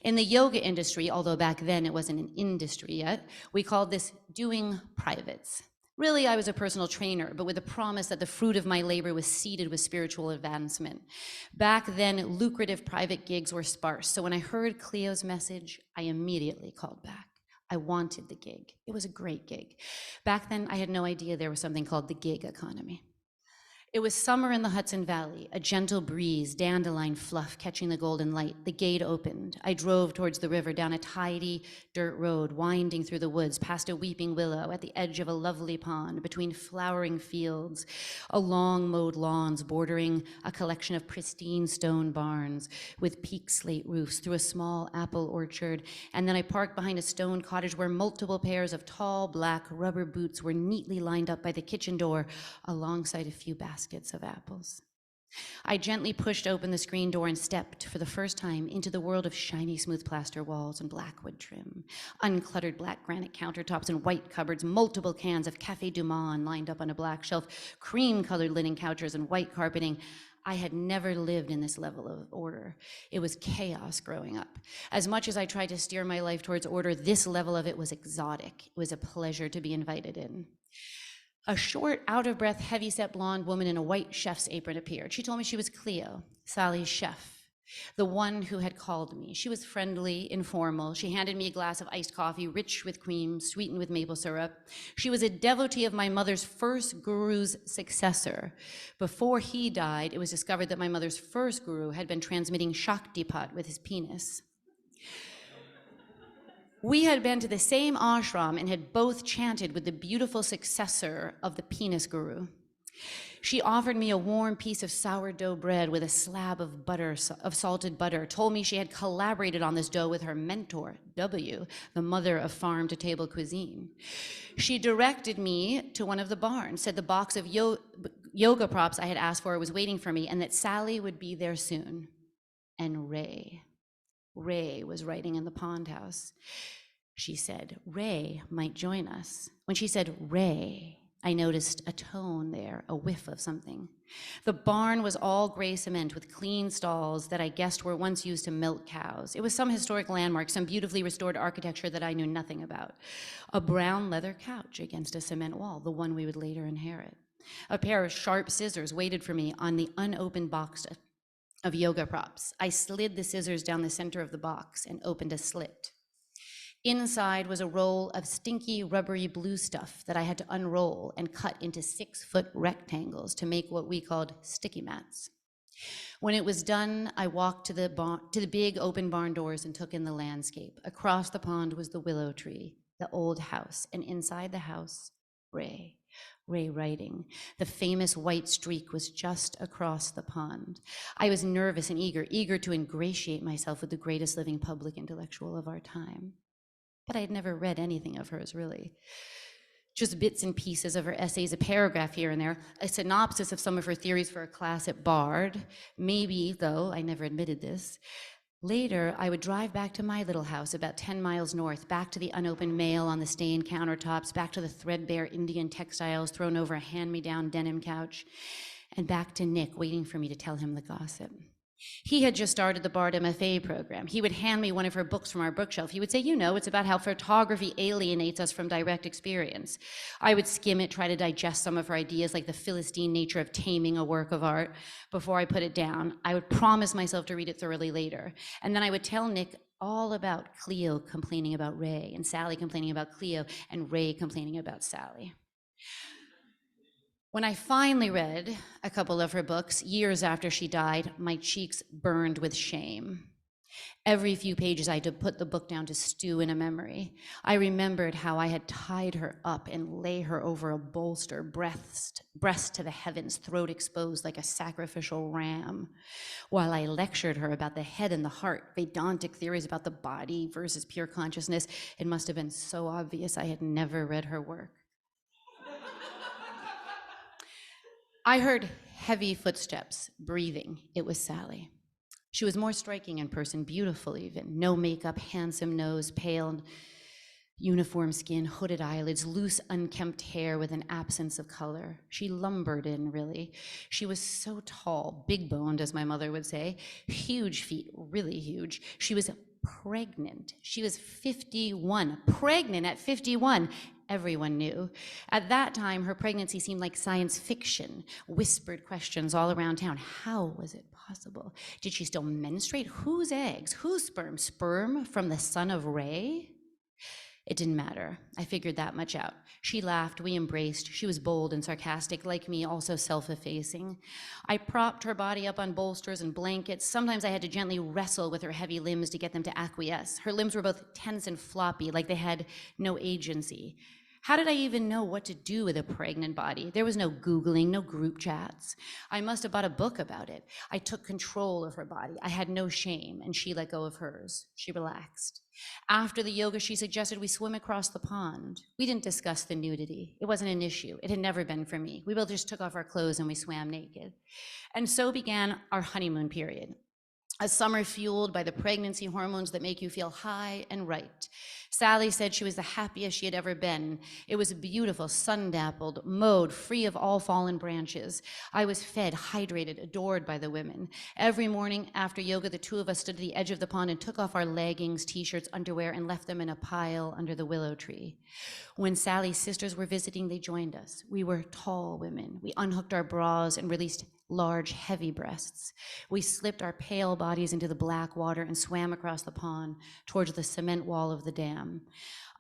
In the yoga industry, although back then it wasn't an industry yet, we called this doing privates. Really, I was a personal trainer, but with the promise that the fruit of my labor was seeded with spiritual advancement. Back then, lucrative private gigs were sparse, so when I heard Cleo's message, I immediately called back. I wanted the gig. It was a great gig. Back then, I had no idea there was something called the gig economy. It was summer in the Hudson Valley, a gentle breeze, dandelion fluff catching the golden light. The gate opened. I drove towards the river down a tidy dirt road, winding through the woods, past a weeping willow, at the edge of a lovely pond, between flowering fields, along mowed lawns bordering a collection of pristine stone barns with peaked slate roofs, through a small apple orchard, and then I parked behind a stone cottage where multiple pairs of tall black rubber boots were neatly lined up by the kitchen door alongside a few baskets of apples. I gently pushed open the screen door and stepped for the first time into the world of shiny smooth plaster walls and black wood trim, uncluttered black granite countertops and white cupboards, multiple cans of Café du Monde lined up on a black shelf, cream-colored linen couches and white carpeting. I had never lived in this level of order. It was chaos growing up. As much as I tried to steer my life towards order, this level of it was exotic. It was a pleasure to be invited in. A short, out-of-breath, heavy-set blonde woman in a white chef's apron appeared. She told me she was Cleo, Sally's chef, the one who had called me. She was friendly, informal. She handed me a glass of iced coffee, rich with cream, sweetened with maple syrup. She was a devotee of my mother's first guru's successor. Before he died, it was discovered that my mother's first guru had been transmitting Shaktipat with his penis. We had been to the same ashram and had both chanted with the beautiful successor of the penis guru. She offered me a warm piece of sourdough bread with a slab of butter, of salted butter, told me she had collaborated on this dough with her mentor, W, the mother of farm-to-table cuisine. She directed me to one of the barns, said the box of yoga props I had asked for was waiting for me, and that Sally would be there soon. And Ray was writing in the pond house. She said, Ray might join us. When she said Ray, I noticed a tone there, a whiff of something. The barn was all gray cement with clean stalls that I guessed were once used to milk cows. It was some historic landmark, some beautifully restored architecture that I knew nothing about. A brown leather couch against a cement wall, the one we would later inherit. A pair of sharp scissors waited for me on the unopened box of yoga props. I slid the scissors down the center of the box and opened a slit. Inside was a roll of stinky, rubbery blue stuff that I had to unroll and cut into 6-foot rectangles to make what we called sticky mats. When it was done, I walked to the big open barn doors and took in the landscape. Across the pond was the willow tree, the old house, and inside the house, Ray writing. The famous white streak was just across the pond. I was nervous and eager to ingratiate myself with the greatest living public intellectual of our time. But I had never read anything of hers, really. Just bits and pieces of her essays, a paragraph here and there, a synopsis of some of her theories for a class at Bard. Maybe, though, I never admitted this. Later, I would drive back to my little house about 10 miles north, back to the unopened mail on the stained countertops, back to the threadbare Indian textiles thrown over a hand-me-down denim couch, and back to Nick waiting for me to tell him the gossip. He had just started the Bard MFA program. He would hand me one of her books from our bookshelf. He would say, it's about how photography alienates us from direct experience. I would skim it, try to digest some of her ideas, like the Philistine nature of taming a work of art, before I put it down. I would promise myself to read it thoroughly later. And then I would tell Nick all about Cleo complaining about Ray, and Sally complaining about Cleo, and Ray complaining about Sally. When I finally read a couple of her books, years after she died, my cheeks burned with shame. Every few pages, I had to put the book down to stew in a memory. I remembered how I had tied her up and lay her over a bolster, breast to the heavens, throat exposed like a sacrificial ram, while I lectured her about the head and the heart, Vedantic theories about the body versus pure consciousness. It must have been so obvious I had never read her work. I heard heavy footsteps, breathing. It was Sally. She was more striking in person, beautiful even. No makeup, handsome nose, pale, uniform skin, hooded eyelids, loose, unkempt hair with an absence of color. She lumbered in, really. She was so tall, big-boned, as my mother would say, huge feet, really huge. She was pregnant. She was 51, pregnant at 51. Everyone knew. At that time, her pregnancy seemed like science fiction, whispered questions all around town. How was it possible? Did she still menstruate? Whose eggs? Whose sperm? Sperm from the son of Ray? It didn't matter. I figured that much out. She laughed, we embraced. She was bold and sarcastic, like me, also self-effacing. I propped her body up on bolsters and blankets. Sometimes I had to gently wrestle with her heavy limbs to get them to acquiesce. Her limbs were both tense and floppy, like they had no agency. How did I even know what to do with a pregnant body? There was no Googling, no group chats. I must have bought a book about it. I took control of her body. I had no shame, and she let go of hers. She relaxed. After the yoga, she suggested we swim across the pond. We didn't discuss the nudity. It wasn't an issue. It had never been for me. We both just took off our clothes and we swam naked. And so began our honeymoon period. A summer fueled by the pregnancy hormones that make you feel high and right. Sally said she was the happiest she had ever been. It was beautiful, sun-dappled, mowed, free of all fallen branches. I was fed, hydrated, adored by the women. Every morning after yoga, the two of us stood at the edge of the pond and took off our leggings, t-shirts, underwear, and left them in a pile under the willow tree. When Sally's sisters were visiting, they joined us. We were tall women. We unhooked our bras and released large, heavy breasts. We slipped our pale bodies into the black water and swam across the pond towards the cement wall of the dam.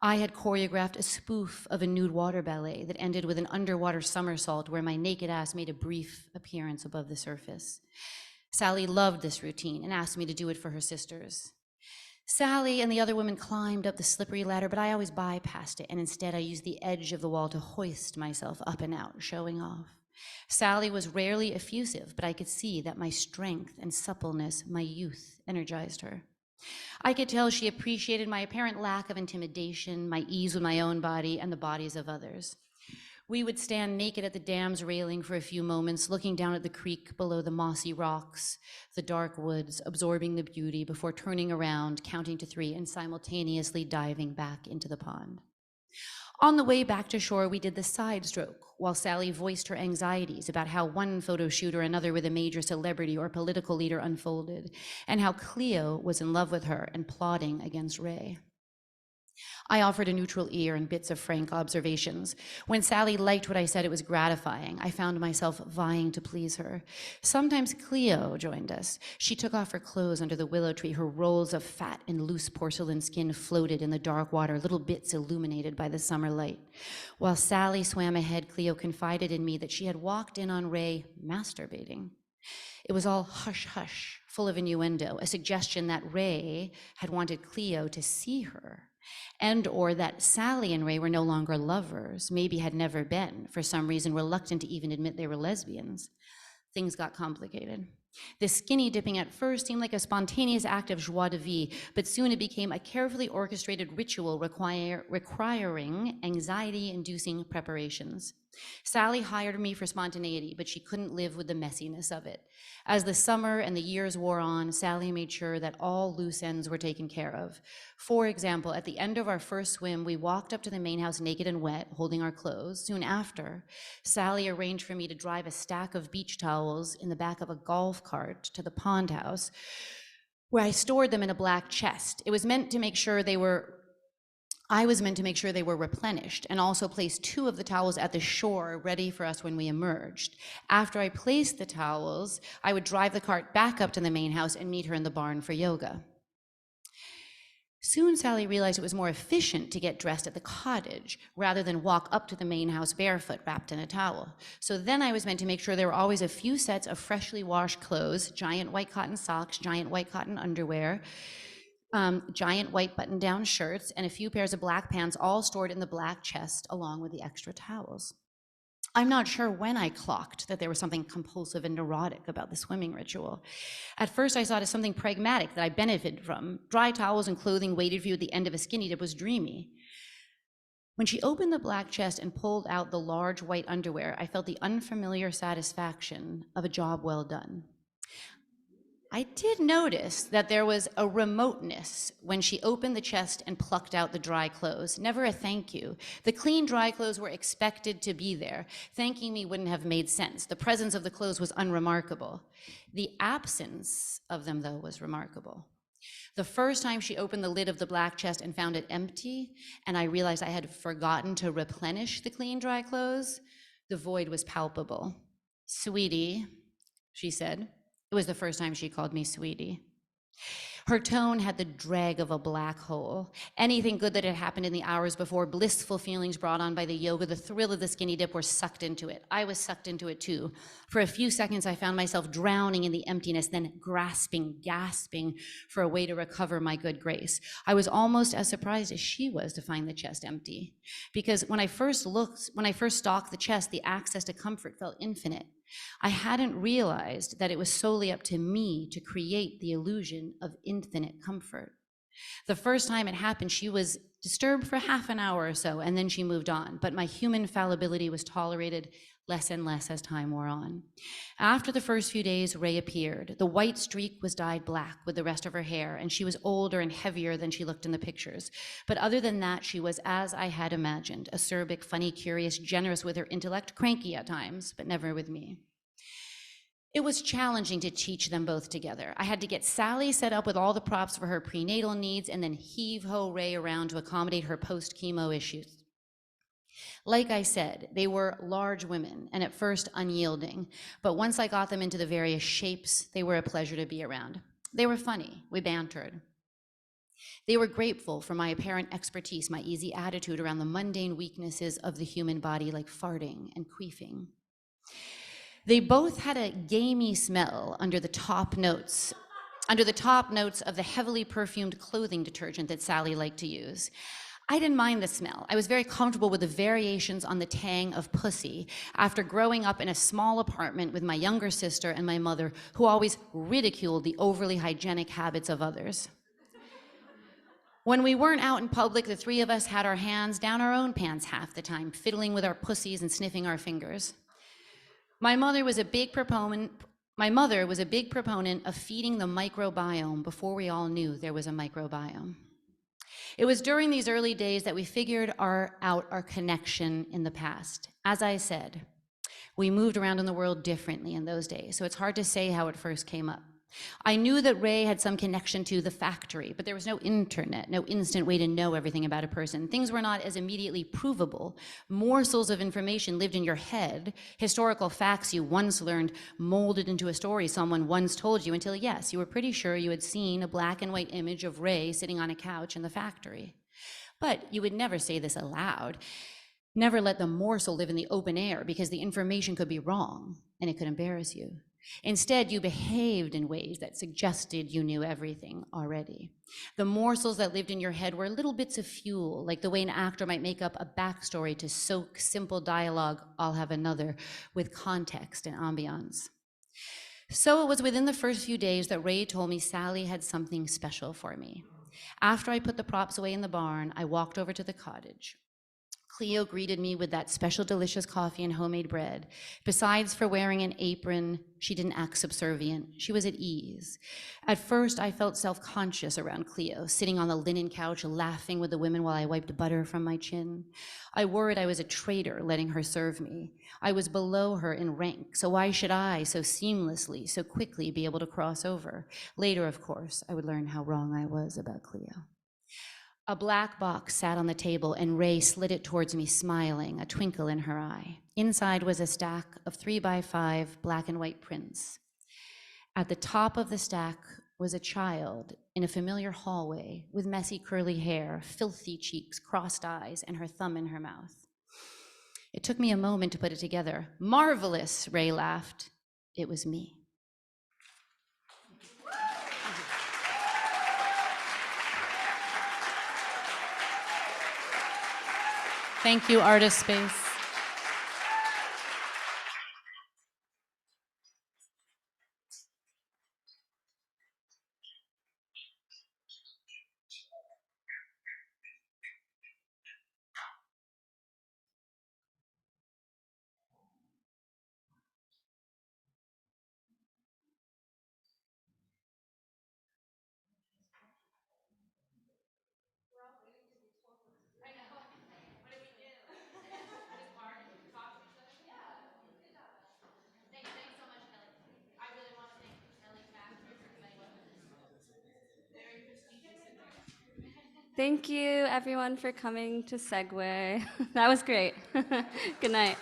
I had choreographed a spoof of a nude water ballet that ended with an underwater somersault where my naked ass made a brief appearance above the surface. Sally loved this routine and asked me to do it for her sisters. Sally and the other women climbed up the slippery ladder, but I always bypassed it, and instead I used the edge of the wall to hoist myself up and out, showing off. Sally was rarely effusive, but I could see that my strength and suppleness, my youth, energized her. I could tell she appreciated my apparent lack of intimidation, my ease with my own body and the bodies of others. We would stand naked at the dam's railing for a few moments, looking down at the creek below the mossy rocks, the dark woods, absorbing the beauty before turning around, counting to 3, and simultaneously diving back into the pond. On the way back to shore, we did the side stroke, while Sally voiced her anxieties about how one photo shoot or another with a major celebrity or political leader unfolded, and how Cleo was in love with her and plotting against Ray. I offered a neutral ear and bits of frank observations. When Sally liked what I said, it was gratifying. I found myself vying to please her. Sometimes Cleo joined us. She took off her clothes under the willow tree. Her rolls of fat and loose porcelain skin floated in the dark water, little bits illuminated by the summer light. While Sally swam ahead, Cleo confided in me that she had walked in on Ray masturbating. It was all hush-hush, full of innuendo, a suggestion that Ray had wanted Cleo to see her, and or that Sally and Ray were no longer lovers, maybe had never been, for some reason reluctant to even admit they were lesbians. Things got complicated. The skinny dipping at first seemed like a spontaneous act of joie de vivre, but soon it became a carefully orchestrated ritual requiring anxiety-inducing preparations. Sally hired me for spontaneity, but she couldn't live with the messiness of it. As the summer and the years wore on, Sally made sure that all loose ends were taken care of. For example, at the end of our first swim, we walked up to the main house naked and wet, holding our clothes. Soon after, Sally arranged for me to drive a stack of beach towels in the back of a golf cart to the pond house, where I stored them in a black chest. I was meant to make sure they were replenished, and also placed 2 of the towels at the shore ready for us when we emerged. After I placed the towels, I would drive the cart back up to the main house and meet her in the barn for yoga. Soon Sally realized it was more efficient to get dressed at the cottage rather than walk up to the main house barefoot wrapped in a towel. So then I was meant to make sure there were always a few sets of freshly washed clothes, giant white cotton socks, giant white cotton underwear, giant white button-down shirts, and a few pairs of black pants, all stored in the black chest along with the extra towels. I'm not sure when I clocked that there was something compulsive and neurotic about the swimming ritual. At first I saw it as something pragmatic that I benefited from. Dry towels and clothing waited for you at the end of a skinny dip was dreamy. When she opened the black chest and pulled out the large white underwear, I felt the unfamiliar satisfaction of a job well done. I did notice that there was a remoteness when she opened the chest and plucked out the dry clothes. Never a thank you. The clean, dry clothes were expected to be there. Thanking me wouldn't have made sense. The presence of the clothes was unremarkable. The absence of them, though, was remarkable. The first time she opened the lid of the black chest and found it empty, and I realized I had forgotten to replenish the clean, dry clothes, the void was palpable. "Sweetie," she said. It was the first time she called me sweetie. Her tone had the drag of a black hole. Anything good that had happened in the hours before, blissful feelings brought on by the yoga, the thrill of the skinny dip, were sucked into it. I was sucked into it too. For a few seconds, I found myself drowning in the emptiness, then grasping, gasping for a way to recover my good grace. I was almost as surprised as she was to find the chest empty. Because when I first stalked the chest, the access to comfort felt infinite. I hadn't realized that it was solely up to me to create the illusion of infinite comfort. The first time it happened, she was disturbed for half an hour or so, and then she moved on. But my human fallibility was tolerated less and less as time wore on. After the first few days, Ray appeared. The white streak was dyed black with the rest of her hair, and she was older and heavier than she looked in the pictures. But other than that, she was as I had imagined, acerbic, funny, curious, generous with her intellect, cranky at times, but never with me. It was challenging to teach them both together. I had to get Sally set up with all the props for her prenatal needs and then heave-ho Ray around to accommodate her post-chemo issues. Like I said, they were large women and at first unyielding, but once I got them into the various shapes, they were a pleasure to be around. They were funny, we bantered. They were grateful for my apparent expertise, my easy attitude around the mundane weaknesses of the human body like farting and queefing. They both had a gamey smell under the top notes of the heavily perfumed clothing detergent that Sally liked to use. I didn't mind the smell. I was very comfortable with the variations on the tang of pussy after growing up in a small apartment with my younger sister and my mother, who always ridiculed the overly hygienic habits of others. When we weren't out in public, the three of us had our hands down our own pants half the time, fiddling with our pussies and sniffing our fingers. My mother was a big proponent of feeding the microbiome before we all knew there was a microbiome. It was during these early days that we figured out our connection in the past. As I said, we moved around in the world differently in those days, so it's hard to say how it first came up. I knew that Ray had some connection to the factory, but there was no internet, no instant way to know everything about a person. Things were not as immediately provable. Morsels of information lived in your head, historical facts you once learned molded into a story someone once told you until, yes, you were pretty sure you had seen a black and white image of Ray sitting on a couch in the factory. But you would never say this aloud. Never let the morsel live in the open air because the information could be wrong and it could embarrass you. Instead, you behaved in ways that suggested you knew everything already. The morsels that lived in your head were little bits of fuel, like the way an actor might make up a backstory to soak simple dialogue, "I'll have another," with context and ambiance. So it was within the first few days that Ray told me Sally had something special for me. After I put the props away in the barn, I walked over to the cottage. Cleo greeted me with that special delicious coffee and homemade bread. Besides for wearing an apron, she didn't act subservient. She was at ease. At first, I felt self-conscious around Cleo, sitting on the linen couch, laughing with the women while I wiped butter from my chin. I worried I was a traitor letting her serve me. I was below her in rank, so why should I so seamlessly, so quickly be able to cross over? Later, of course, I would learn how wrong I was about Cleo. A black box sat on the table and Ray slid it towards me, smiling, a twinkle in her eye. Inside was a stack of 3x5 black and white prints. At the top of the stack was a child in a familiar hallway with messy curly hair, filthy cheeks, crossed eyes, and her thumb in her mouth. It took me a moment to put it together. "Marvelous," Ray laughed. It was me. Thank you, Artist Space. Thank you, everyone, for coming to Segue. That was great. Good night.